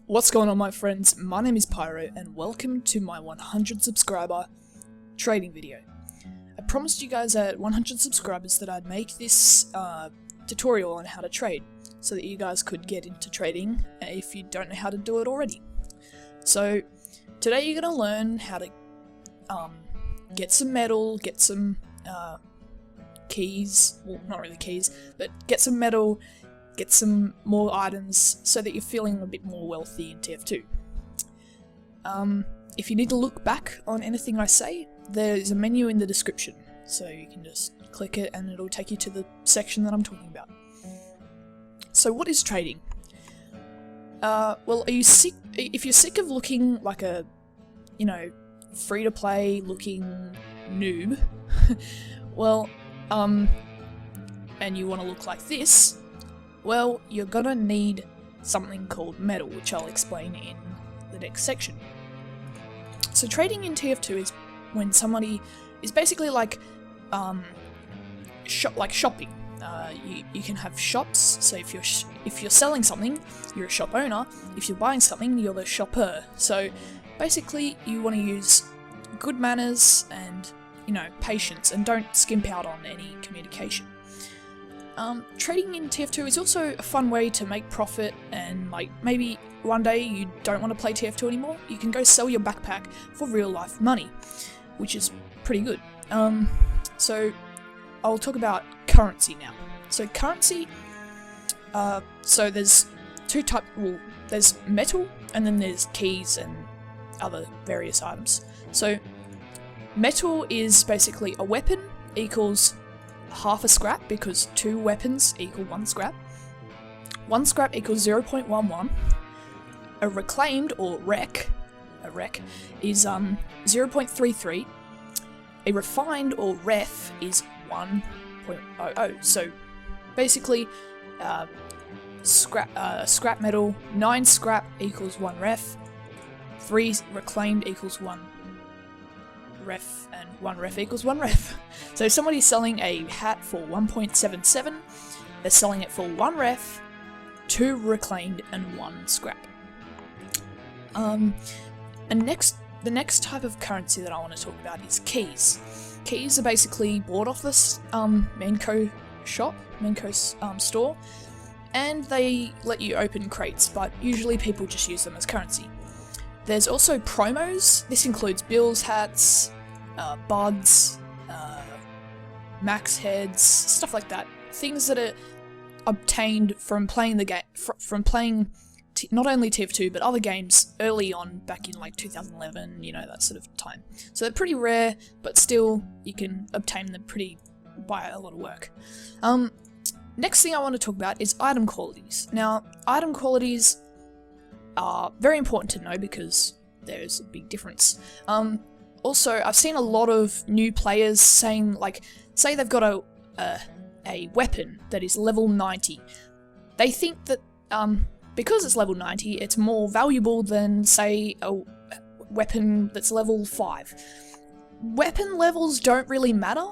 What's going on, my friends? My name is Pyro and welcome to my 100 subscriber trading video. I promised you guys at 100 subscribers that I'd make this tutorial on how to trade so that you guys could get into trading if you don't know how to do it already. So today you're going to learn how to get some metal, get some keys, well not really keys, but get some metal, get some more items so that you're feeling a bit more wealthy in TF2. If you need to look back on anything I say, there's a menu in the description, so you can just click it and it'll take you to the section that I'm talking about. So what is trading? Well, are you sick? If you're sick of looking like a, free-to-play looking noob, well, and you want to look like this, well, you're gonna need something called metal, which I'll explain in the next section. So trading in TF2 is when somebody is basically like shopping. You can have shops. So if you're selling something, you're a shop owner. If you're buying something, you're the shopper. So basically, you want to use good manners and patience, and don't skimp out on any communication. Trading in TF2 is also a fun way to make profit, and maybe one day you don't want to play TF2 anymore, you can go sell your backpack for real life money, which is pretty good. So I'll talk about currency now. So currency, so there's two types, well, there's metal and then there's keys and other various items. So metal is basically a weapon equals half a scrap, because 2 weapons equal 1 scrap. 1 scrap equals 0.11. A reclaimed, or rec, is 0.33. A refined, or ref, is 1.00. So basically, scrap metal, 9 scrap equals 1 ref, 3 reclaimed equals 1 ref, and 1 ref equals 1 ref. So if somebody's selling a hat for 1.77, they're selling it for 1 ref, 2 reclaimed, and 1 scrap. And the next type of currency that I want to talk about is keys. Keys are basically bought off this Manco store, and they let you open crates, but usually people just use them as currency. There's also promos. This includes bills, hats, buds, max heads, stuff like that. Things that are obtained from playing the game, from playing not only TF2 but other games early on, back in 2011, that sort of time. So they're pretty rare, but still you can obtain them by a lot of work. Next thing I want to talk about is item qualities. Now, item qualities are very important to know because there's a big difference. Also, I've seen a lot of new players saying, say they've got a weapon that is level 90. They think that because it's level 90, it's more valuable than, say, a weapon that's level 5. Weapon levels don't really matter.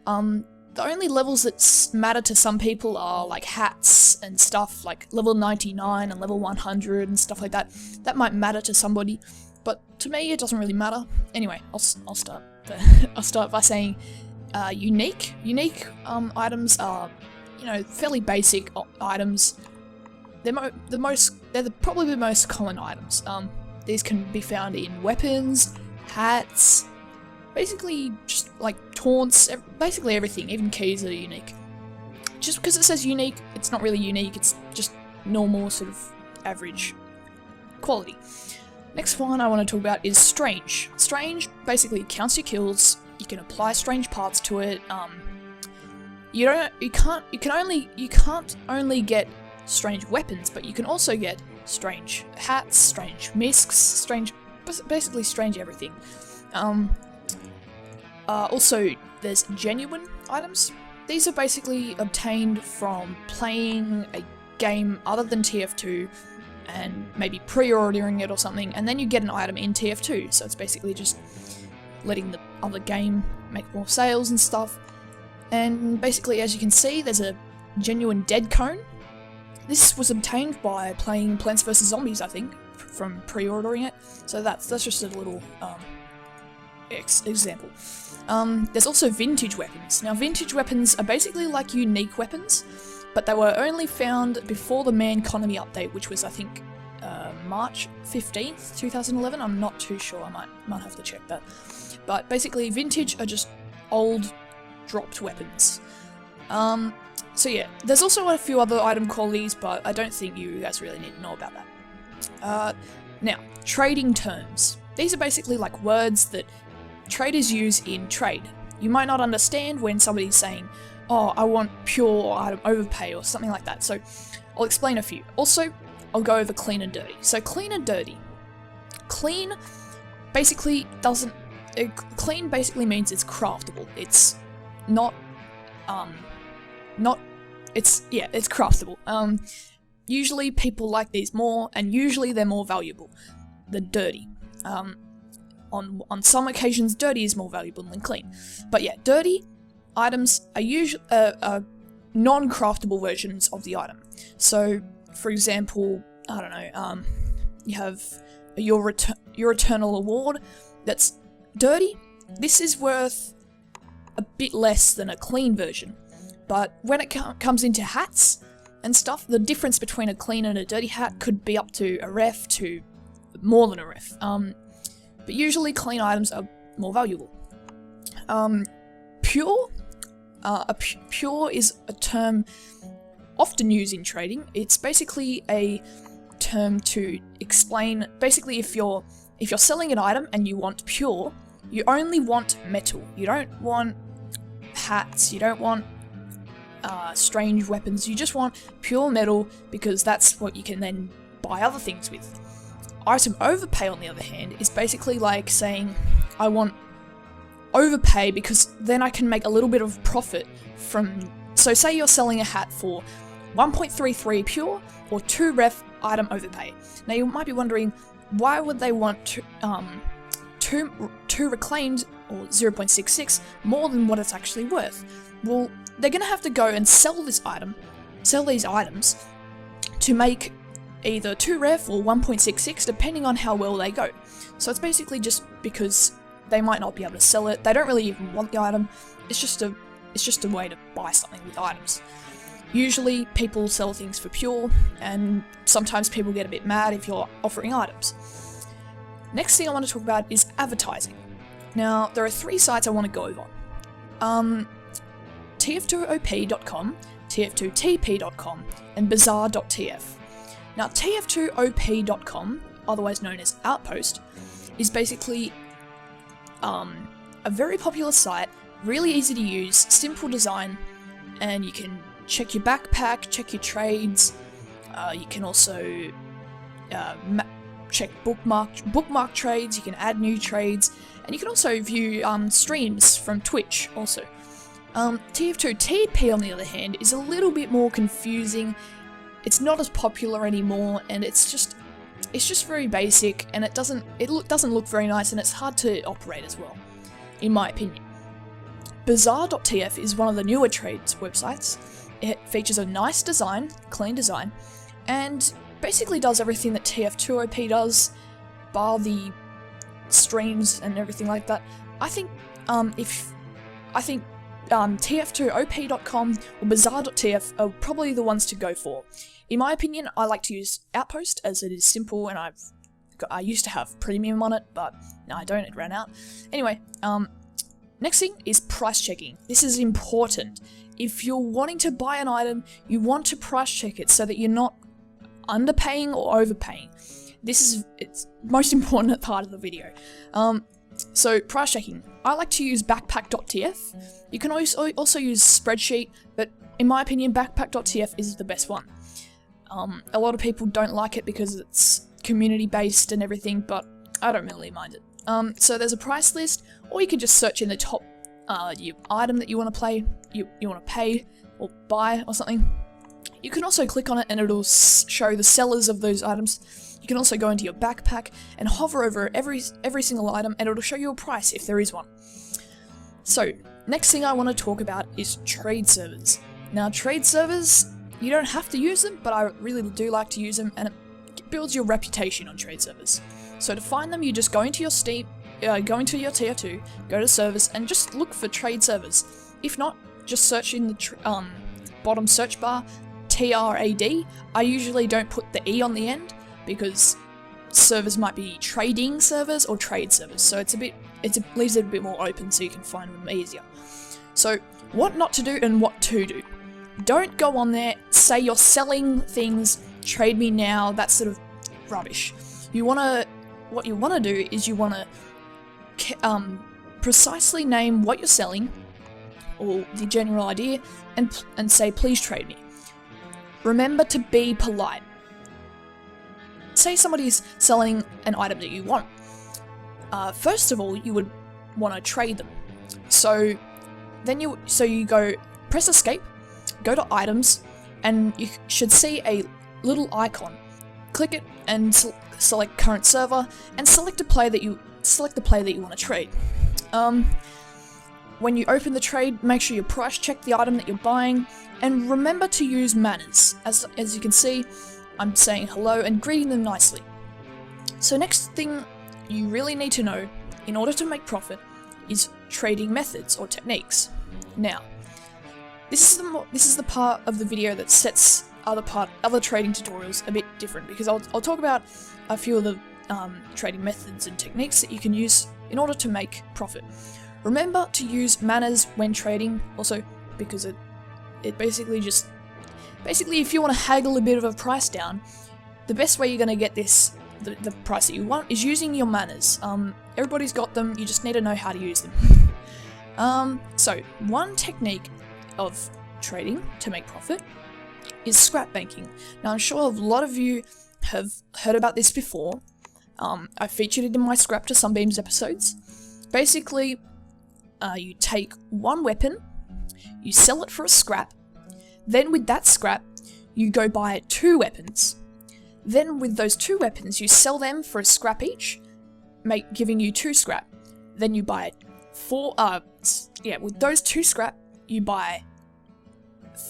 The only levels that matter to some people are hats and stuff, like level 99 and level 100 and stuff like that. That might matter to somebody, but to me it doesn't really matter. Anyway, I'll start. I'll start by saying unique items are fairly basic items. They're probably the most common items. These can be found in weapons, hats. Basically, just taunts, basically everything, even keys are unique. Just because it says unique, it's not really unique, it's just normal, sort of average quality. Next one I want to talk about is strange. Strange basically counts your kills, you can apply strange parts to it. You can't only get strange weapons, but you can also get strange hats, strange miscs, basically strange everything. Also, there's genuine items. These are basically obtained from playing a game other than TF2 and maybe pre-ordering it or something, and then you get an item in TF2, so it's basically just letting the other game make more sales and stuff. And basically, as you can see, there's a genuine dead cone. This was obtained by playing Plants vs Zombies, I think, from pre-ordering it. So that's just a little example. There's also vintage weapons. Now vintage weapons are basically like unique weapons, but they were only found before the Man Economy update, which was I think March 15th, 2011. I'm not too sure. I might have to check that. But basically, vintage are just old, dropped weapons. So yeah, there's also a few other item qualities, but I don't think you guys really need to know about that. Now, trading terms. These are basically like words that traders use in trade. You might not understand when somebody's saying, oh, I want pure item overpay or something like that. So I'll explain a few. Also, I'll go over clean and dirty. So clean and dirty. Clean basically clean basically means it's craftable. It's it's craftable. Usually people like these more, and usually they're more valuable than dirty. On some occasions, dirty is more valuable than clean. But yeah, dirty items are usually non-craftable versions of the item. So, for example, I don't know, you have your Eternal Award that's dirty. This is worth a bit less than a clean version. But when it comes into hats and stuff, the difference between a clean and a dirty hat could be up to a ref to more than a ref. But usually clean items are more valuable. Pure? Pure is a term often used in trading. It's basically a term to explain, basically if you're selling an item and you want pure, you only want metal. You don't want hats, you don't want strange weapons, you just want pure metal because that's what you can then buy other things with. Item overpay, on the other hand, is basically like saying, I want overpay because then I can make a little bit of profit from... So say you're selling a hat for 1.33 pure or 2 ref item overpay. Now you might be wondering, why would they want two reclaimed or 0.66 more than what it's actually worth? Well, they're going to have to go and sell these items to make either 2 ref or 1.66 depending on how well they go. So it's basically just because they might not be able to sell it, they don't really even want the item, it's just a way to buy something with items. Usually people sell things for pure, and sometimes people get a bit mad if you're offering items. Next thing I want to talk about is advertising. Now, there are 3 sites I want to go over. tf2op.com, tf2tp.com, and bazaar.tf. Now, tf2op.com, otherwise known as Outpost, is basically a very popular site, really easy to use, simple design, and you can check your backpack, check your trades, you can also check bookmark trades, you can add new trades, and you can also view streams from Twitch also. TF2TP, on the other hand, is a little bit more confusing. It's not as popular anymore, and it's just very basic, and it doesn't look very nice, and it's hard to operate as well, in my opinion. Bazaar.tf is one of the newer trades websites. It features a nice design, clean design, and basically does everything that TF2OP does, bar the streams and everything like that. I think TF2OP.com or Bazaar.tf are probably the ones to go for. In my opinion, I like to use Outpost as it is simple, and I used to have premium on it, but no, I don't, it ran out. Anyway, next thing is price checking. This is important. If you're wanting to buy an item, you want to price check it so that you're not underpaying or overpaying. It's most important part of the video. So price checking. I like to use backpack.tf. You can also use Spreadsheet, but in my opinion, backpack.tf is the best one. A lot of people don't like it because it's community based and everything, but I don't really mind it. So there's a price list, or you can just search in the top your item that you want to pay or buy or something. You can also click on it and it'll show the sellers of those items. You can also go into your backpack and hover over every single item, and it'll show you a price if there is one. So, next thing I want to talk about is trade servers. Now, trade servers, you don't have to use them, but I really do like to use them, and it builds your reputation on trade servers. So to find them, you just go into your Steam, go into your tier 2, go to servers, and just look for trade servers. If not, just search in the bottom search bar, TRAD. I usually don't put the E on the end because servers might be trading servers or trade servers, so it leaves it a bit more open so you can find them easier. So what not to do and what to do. Don't go on there, say you're selling things, trade me now, that sort of rubbish. What you wanna do is you wanna precisely name what you're selling, or the general idea, and say please trade me. Remember to be polite. Say somebody's selling an item that you want. First of all, you would want to trade them. So you go press escape, go to items, and you should see a little icon. Click it and select current server, and select the player that you want to trade. When you open the trade, make sure you price check the item that you're buying, and remember to use manners. As you can see, I'm saying hello and greeting them nicely. So next thing you really need to know in order to make profit is trading methods or techniques. Now, this is the part of the video that sets other trading tutorials a bit different, because I'll talk about a few of the trading methods and techniques that you can use in order to make profit. Remember to use manners when trading, also because it basically if you want to haggle a bit of a price down, the best way you're going to get the price that you want is using your manners. Everybody's got them, you just need to know how to use them. So one technique of trading to make profit is scrap banking. Now I'm sure a lot of you have heard about this before. I featured it in my Scrap to Sunbeams episodes. Basically, you take one weapon, you sell it for a scrap, then with that scrap, you go buy 2 weapons. Then with those 2 weapons, you sell them for a scrap each, giving you 2 scrap. Then you buy 4, with those 2 scrap, you buy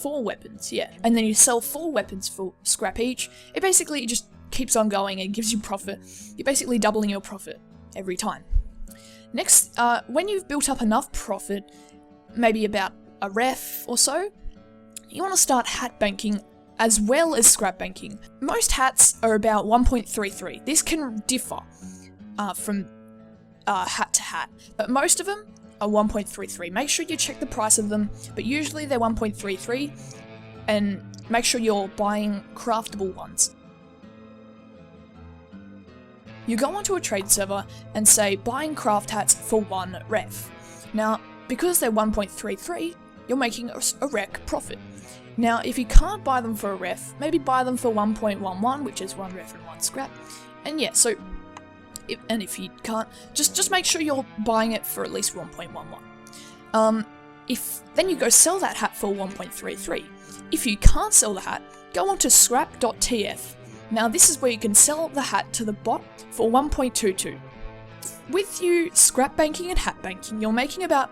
4 weapons, and then you sell 4 weapons for scrap each. It basically just keeps on going and gives you profit. You're basically doubling your profit every time. Next, when you've built up enough profit, maybe about a ref or so, you want to start hat banking as well as scrap banking. Most hats are about 1.33. This can differ from hat to hat, but most of them are 1.33. Make sure you check the price of them, but usually they're 1.33, and make sure you're buying craftable ones. You go onto a trade server and say buying craft hats for 1 ref. Now, because they're 1.33, you're making a rec profit. Now, if you can't buy them for a ref, maybe buy them for 1.11, which is 1 ref and 1 scrap. And if you can't, just make sure you're buying it for at least 1.11. Then you go sell that hat for 1.33. If you can't sell the hat, go on to scrap.tf. Now this is where you can sell the hat to the bot for 1.22. With you scrap banking and hat banking, you're making about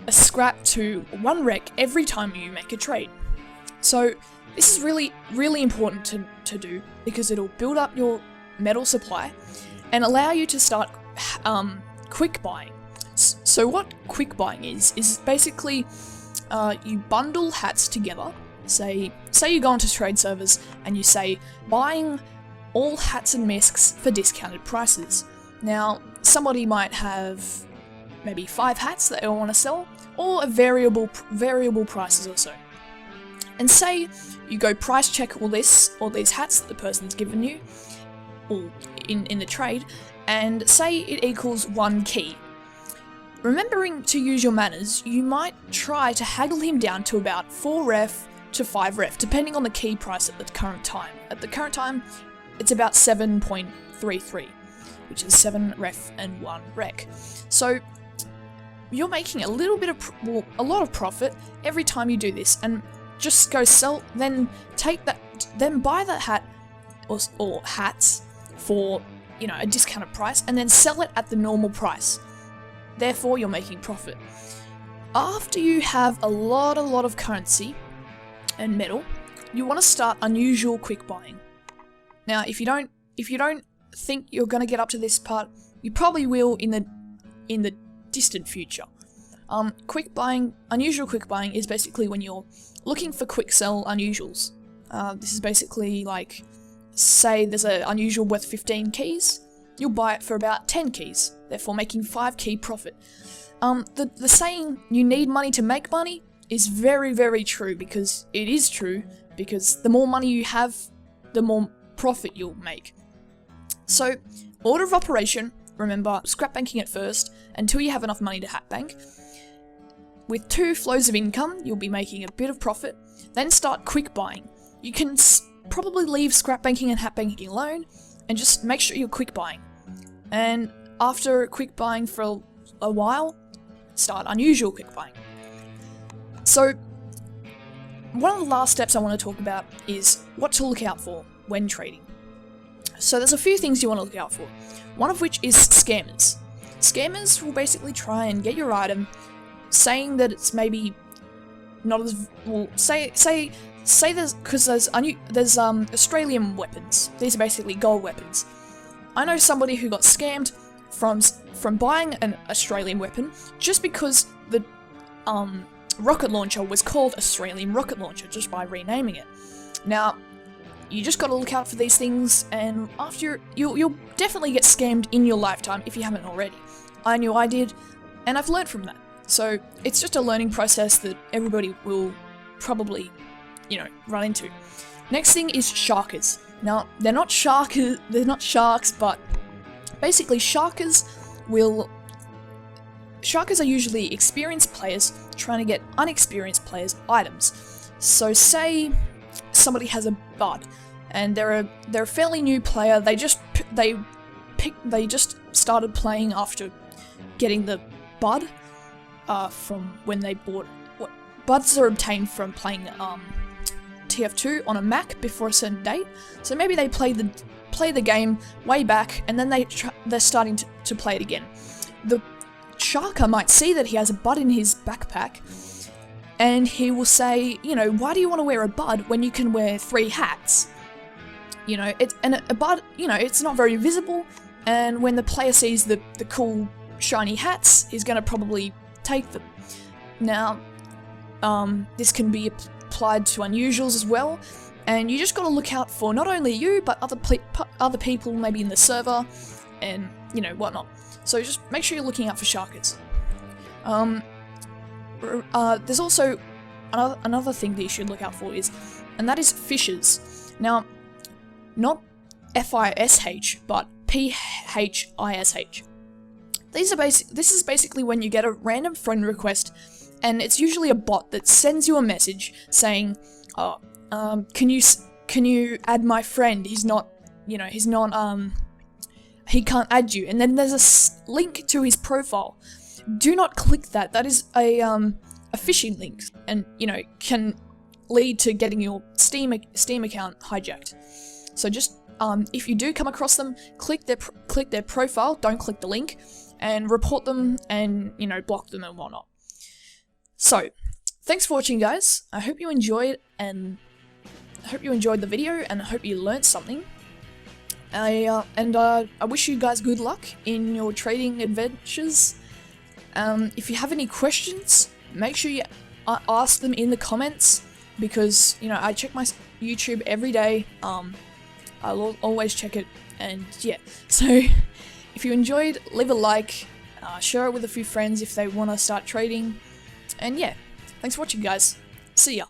a scrap to 1 rec every time you make a trade. So this is really, really important to do, because it'll build up your metal supply and allow you to start quick buying. So what quick buying is basically you bundle hats together. Say you go onto trade servers and you say buying all hats and masks for discounted prices. Now somebody might have maybe 5 hats that they want to sell, or a variable prices or so. And say you go price check all these hats that the person's given you, or in the trade, and say it equals 1 key. Remembering to use your manners, you might try to haggle him down to about 4 ref to 5 ref, depending on the key price at the current time. At the current time, it's about 7.33, which is 7 ref and 1 rec. So you're making a lot of profit every time you do this, and just go sell, then buy that hat or hats for a discounted price, and then sell it at the normal price. Therefore, you're making profit. After you have a lot of currency and metal, you want to start unusual quick buying. Now, if you don't if you don't think you're going to get up to this part, you probably will in the distant future. Quick buying, unusual quick buying is basically when you're looking for quick sell unusuals. This is basically like, say there's an unusual worth 15 keys, you'll buy it for about 10 keys, therefore making 5 key profit. The saying, you need money to make money, is very, very true, because it is true, because the more money you have, the more profit you'll make. So, order of operation, remember, scrap banking at first, until you have enough money to hat bank. With 2 flows of income, you'll be making a bit of profit, then start quick buying. You can probably leave scrap banking and hat banking alone, and just make sure you're quick buying. And after quick buying for a while, start unusual quick buying. So, one of the last steps I want to talk about is what to look out for when trading. So there's a few things you want to look out for, one of which is scammers. Scammers will basically try and get your item, saying that it's maybe not as, well, say there's, because there's Australian weapons. These are basically gold weapons. I know somebody who got scammed from buying an Australian weapon just because the rocket launcher was called Australian rocket launcher, just by renaming it. Now, you just gotta look out for these things, and after you'll definitely get scammed in your lifetime if you haven't already. I knew I did, and I've learned from that. So it's just a learning process that everybody will probably, run into. Next thing is sharkers. Now, they're not sharks, but basically sharkers are usually experienced players trying to get unexperienced players' items. So say somebody has a bud, and they're a fairly new player. They just started playing after getting the bud from when they bought. Buds are obtained from playing TF2 on a Mac before a certain date. So maybe they play the game way back, and then they're starting to play it again. The sharker might see that he has a bud in his backpack, and he will say, why do you want to wear a bud when you can wear 3 hats? A bud, it's not very visible, and when the player sees the cool shiny hats, he's going to probably take them. Now, this can be applied to unusuals as well, and you just got to look out for not only you, but other people maybe in the server, and whatnot. So just make sure you're looking out for sharkers. There's also another thing that you should look out for and that is fishers. Now, not F-I-S-H, but P-H-I-S-H. This is basically when you get a random friend request, and it's usually a bot that sends you a message saying, can you add my friend? He can't add you. And then there's a link to his profile. Do not click that. That is a phishing link, and can lead to getting your Steam account hijacked. So just if you do come across them, click their profile. Don't click the link, and report them, and block them and whatnot. So, thanks for watching, guys. I hope you enjoyed, and I hope you enjoyed the video, and I hope you learned something. I wish you guys good luck in your trading adventures. If you have any questions, make sure you ask them in the comments, because I check my YouTube every day. I'll always check it, and yeah. So if you enjoyed, leave a like, share it with a few friends if they want to start trading, and yeah. Thanks for watching, guys. See ya.